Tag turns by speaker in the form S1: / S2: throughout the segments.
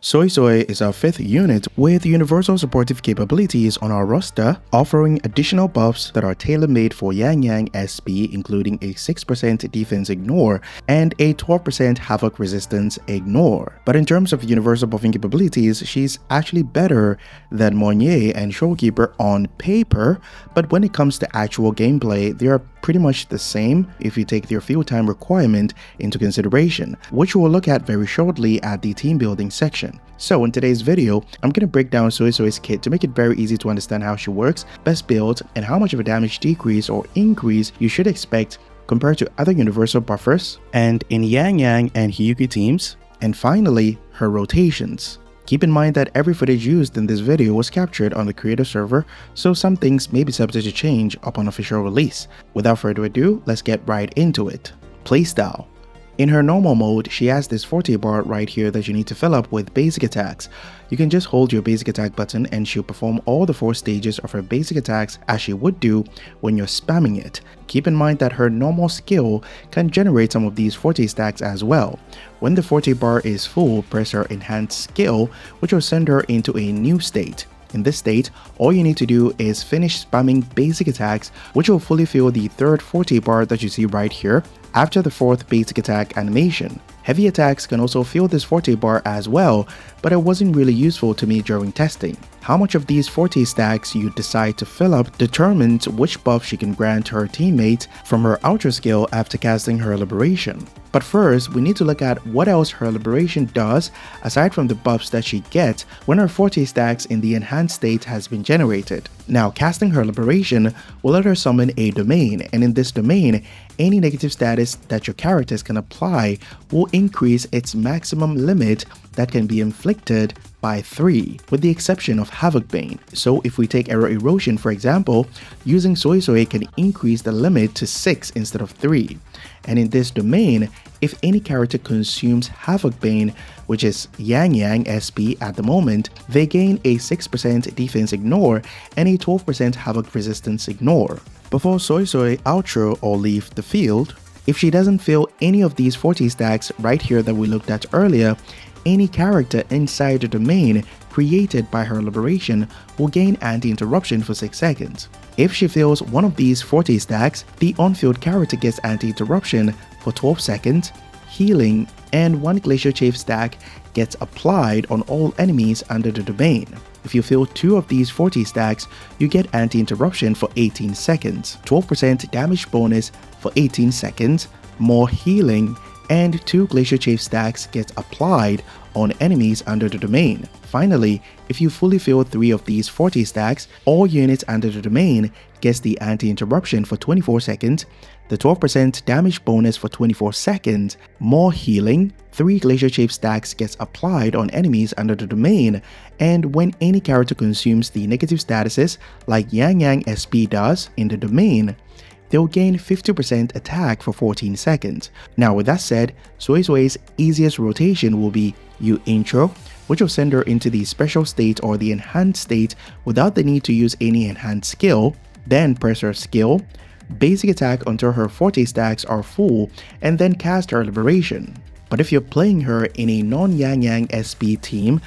S1: Suisui is our 5th unit with universal supportive capabilities on our roster, offering additional buffs that are tailor-made for Yang Yang SP, including a 6% defense ignore and a 12% havoc resistance ignore. But in terms of universal buffing capabilities, she's actually better than Monye and Showkeeper on paper, but when it comes to actual gameplay, they are pretty much the same if you take their field time requirement into consideration, which we'll look at very shortly at the team building section. So in today's video, I'm going to break down Suisui's kit to make it very easy to understand how she works, best build, and how much of a damage decrease or increase you should expect compared to other universal buffers, and in Yang Yang and Hiyuki teams, and finally, her rotations. Keep in mind that every footage used in this video was captured on the creator server, so some things may be subject to change upon official release. Without further ado, let's get right into it. Playstyle. In her normal mode, she has this forte bar right here that you need to fill up with basic attacks. You can just hold your basic attack button and she'll perform all the 4 stages of her basic attacks as she would do when you're spamming it. Keep in mind that her normal skill can generate some of these forte stacks as well. When the forte bar is full, press her enhanced skill, which will send her into a new state. In this state, all you need to do is finish spamming basic attacks, which will fully fill the 3rd forte bar that you see right here after the 4th basic attack animation. Heavy attacks can also fill this forte bar as well, but it wasn't really useful to me during testing. How much of these forte stacks you decide to fill up determines which buff she can grant her teammates from her ultra skill after casting her liberation. But first, we need to look at what else her liberation does aside from the buffs that she gets when her forte stacks in the enhanced state has been generated. Now, casting her liberation will let her summon a domain, and in this domain, any negative status that your characters can apply will increase its maximum limit that can be inflicted by 3, with the exception of Havoc Bane. So if we take Error Erosion for example, using Suisui can increase the limit to 6 instead of 3. And in this domain, if any character consumes Havoc Bane, which is Yang Yang SP at the moment, they gain a 6% defense ignore and a 12% Havoc resistance ignore. Before Suisui outro or leave the field, if she doesn't fill any of these 40 stacks right here that we looked at earlier, any character inside the domain created by her liberation will gain anti-interruption for 6 seconds. If she fills one of these 40 stacks, the on-field character gets anti-interruption for 12 seconds, healing, and 1 Glacier Chafe stack gets applied on all enemies under the domain. If you fill 2 of these 40 stacks, you get anti-interruption for 18 seconds, 12% damage bonus for 18 seconds, more healing, and 2 Glacier Chafe stacks get applied on enemies under the domain. Finally, if you fully fill 3 of these 40 stacks, all units under the domain gets the anti-interruption for 24 seconds, the 12% damage bonus for 24 seconds, more healing, 3 Glacier Chafe stacks gets applied on enemies under the domain, and when any character consumes the negative statuses like Yang Yang SP does in the domain, they'll gain 50% attack for 14 seconds. Now with that said, Suisui's easiest rotation will be U Intro, which will send her into the special state or the enhanced state without the need to use any enhanced skill, then press her skill, basic attack until her 40 stacks are full, and then cast her liberation. But if you're playing her in a non-Yang Yang SP team,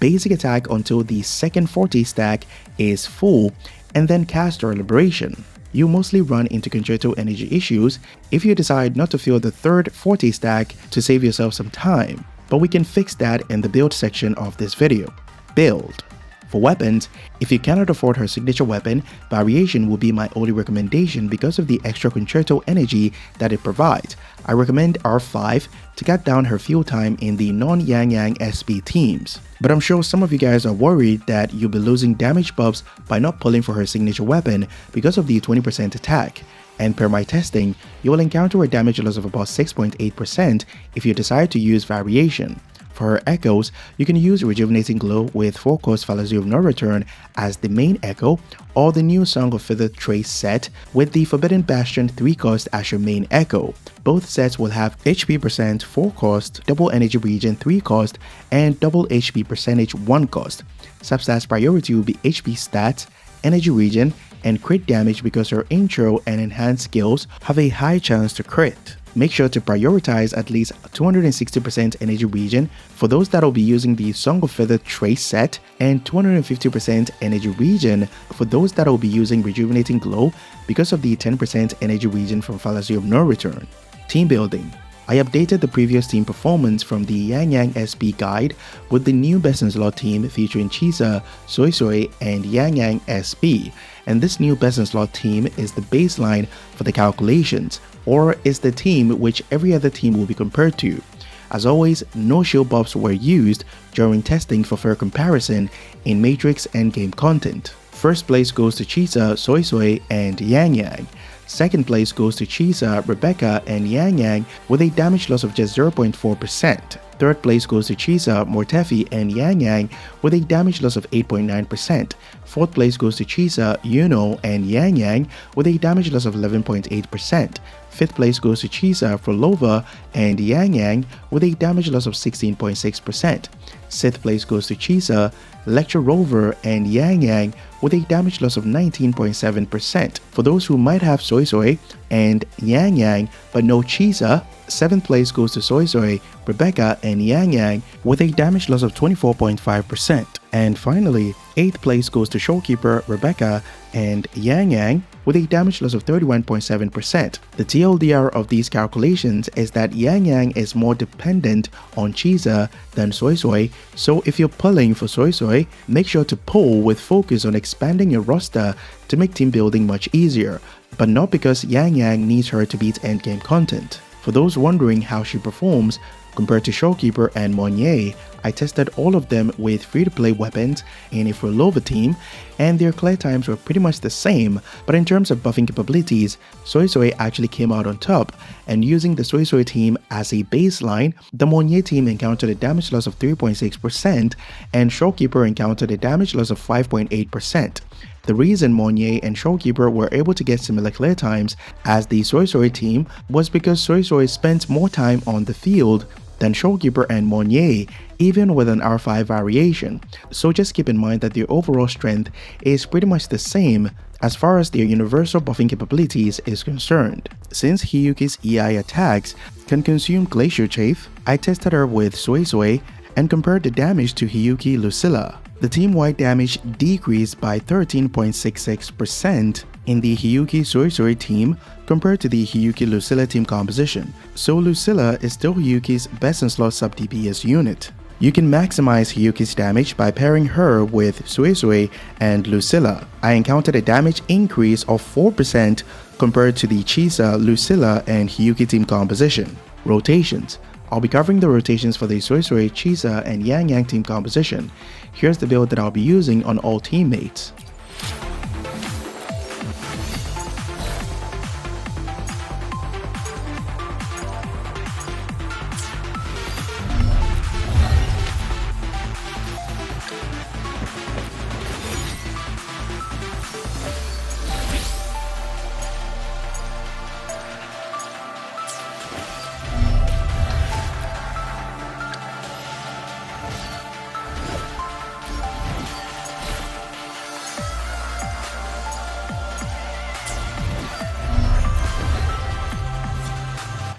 S1: basic attack until the second 40 stack is full, and then cast her liberation. You mostly run into concerto energy issues if you decide not to fill the 3rd 40 stack to save yourself some time, but we can fix that in the build section of this video. Build. For weapons, if you cannot afford her signature weapon, variation will be my only recommendation because of the extra concerto energy that it provides. I recommend R5 to cut down her field time in the non-Yang Yang SP teams. But I'm sure some of you guys are worried that you'll be losing damage buffs by not pulling for her signature weapon because of the 20% attack. And per my testing, you will encounter a damage loss of about 6.8% if you decide to use variation. For her echoes, you can use Rejuvenating Glow with 4-cost Fallacy of No Return as the main echo, or the new Song of Feathered Trace set with the Forbidden Bastion 3-cost as your main echo. Both sets will have HP percent 4-cost, double energy regen 3-cost, and double HP percentage 1-cost. Substats priority will be HP stats, energy regen, and crit damage because her intro and enhanced skills have a high chance to crit. Make sure to prioritize at least 260% energy regen for those that will be using the Song of Feather Trace set and 250% energy regen for those that will be using Rejuvenating Glow because of the 10% energy regen from Fallacy of No Return. Team building. I updated the previous team performance from the Yang Yang SP guide with the new Best in Slot team featuring Chisa, Suisui, and Yang Yang SP. And this new Best in Slot team is the baseline for the calculations, or is the team which every other team will be compared to. As always, no shield buffs were used during testing for fair comparison in Matrix endgame content. First place goes to Chisa, Suisui, and Yang Yang. Second place goes to Chisa, Rebecca, and Yang Yang with a damage loss of just 0.4%. Third place goes to Chisa, Mortefi, and Yang Yang with a damage loss of 8.9%. Fourth place goes to Chisa, Yuno, and Yang Yang with a damage loss of 11.8%. Fifth place goes to Chisa, Frolova, and Yang Yang with a damage loss of 16.6%. Sixth place goes to Chisa, Lecture Rover, and Yang Yang with a damage loss of 19.7%. For those who might have Suisui and Yang Yang but no Chisa, 7th place goes to Suisui, Rebecca, and Yang Yang with a damage loss of 24.5%. And finally, 8th place goes to Showkeeper, Rebecca, and Yang Yang with a damage loss of 31.7%. The TLDR of these calculations is that Yang Yang is more dependent on Chisa than Suisui, so if you're pulling for Suisui, make sure to pull with focus on expanding your roster to make team building much easier, but not because Yang Yang needs her to beat endgame content. For those wondering how she performs compared to Showkeeper and Monye, I tested all of them with free-to-play weapons in a Frolova team, and their clear times were pretty much the same, but in terms of buffing capabilities, Suisui actually came out on top, and using the Suisui team as a baseline, the Monye team encountered a damage loss of 3.6%, and Showkeeper encountered a damage loss of 5.8%. The reason Monye and Showkeeper were able to get similar clear times as the Suisui team was because Suisui spent more time on the field than Showkeeper and Monye, even with an R5 variation. So just keep in mind that their overall strength is pretty much the same as far as their universal buffing capabilities is concerned. Since Hiyuki's EI attacks can consume Glacier Chafe, I tested her with Suisui and compared the damage to Hiyuki Lucilla. The team-wide damage decreased by 13.66% in the Hiyuki Suisui team compared to the Hiyuki Lucilla team composition, so Lucilla is still Hiyuki's best in slot sub DPS unit. You can maximize Hiyuki's damage by pairing her with Suisui and Lucilla. I encountered a damage increase of 4% compared to the Chisa, Lucilla, and Hiyuki team composition. Rotations. I'll be covering the rotations for the Suisui, Chisa, and Yang Yang team composition. Here's the build that I'll be using on all teammates.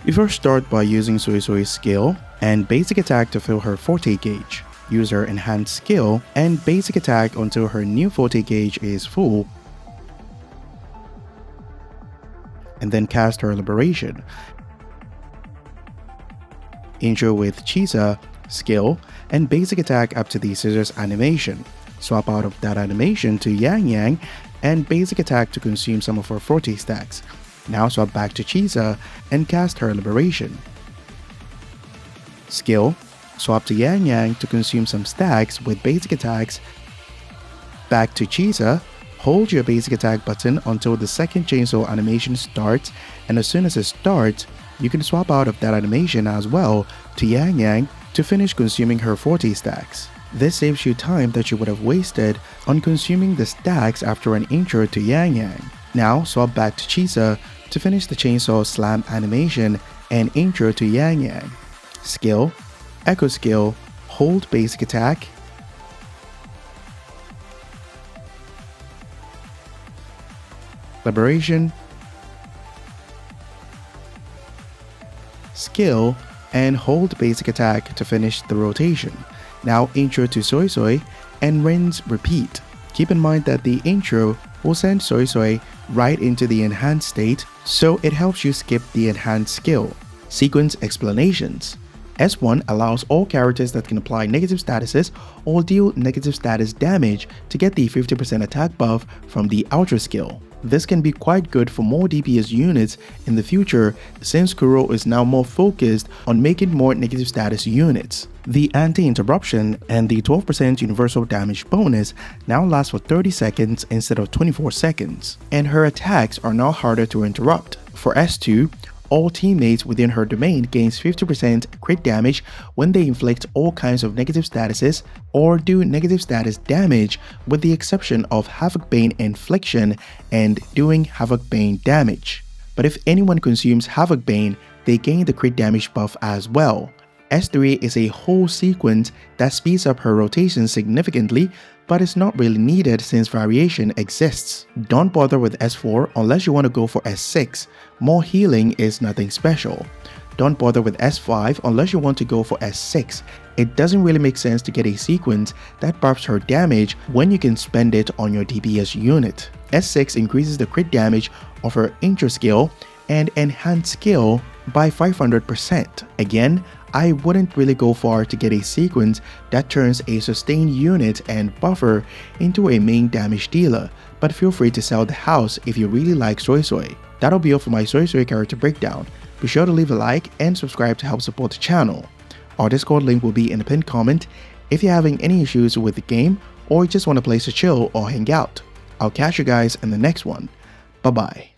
S1: We first start by using Suisui's skill and basic attack to fill her forte gauge. Use her enhanced skill and basic attack until her new forte gauge is full, and then cast her liberation. Intro with Chisa, skill, and basic attack up to the scissors animation. Swap out of that animation to Yang Yang and basic attack to consume some of her forte stacks. Now swap back to Chisa and cast her liberation. Skill, swap to Yang Yang to consume some stacks with basic attacks. Back to Chisa, hold your basic attack button until the second chainsaw animation starts, and as soon as it starts, you can swap out of that animation as well to Yang Yang to finish consuming her forte stacks. This saves you time that you would have wasted on consuming the stacks after an intro to Yang Yang. Now swap back to Chisa to finish the chainsaw slam animation and intro to Yang Yang. Skill, echo skill, hold basic attack, liberation, skill, and hold basic attack to finish the rotation. Now intro to Suisui and rinse repeat. Keep in mind that the intro will send Suisui right into the enhanced state, so it helps you skip the enhanced skill. Sequence explanations. S1 allows all characters that can apply negative statuses or deal negative status damage to get the 50% attack buff from the Ultra skill. This can be quite good for more DPS units in the future since Kuro is now more focused on making more negative status units. The anti-interruption and the 12% universal damage bonus now last for 30 seconds instead of 24 seconds, and her attacks are now harder to interrupt. For S2, all teammates within her domain gains 50% crit damage when they inflict all kinds of negative statuses or do negative status damage, with the exception of Havoc Bane infliction and doing Havoc Bane damage. But if anyone consumes Havoc Bane, they gain the crit damage buff as well. S3 is a whole sequence that speeds up her rotation significantly, but it's not really needed since variation exists. Don't bother with S4 unless you want to go for S6. More healing is nothing special. Don't bother with S5 unless you want to go for S6. It doesn't really make sense to get a sequence that buffs her damage when you can spend it on your DPS unit. S6 increases the crit damage of her intro skill and enhanced skill by 500%. Again, I wouldn't really go far to get a sequence that turns a sustained unit and buffer into a main damage dealer, but feel free to sell the house if you really like Suisui. That'll be all for my Suisui character breakdown. Be sure to leave a like and subscribe to help support the channel. Our Discord link will be in the pinned comment if you're having any issues with the game or just want a place to chill or hang out. I'll catch you guys in the next one. Bye bye.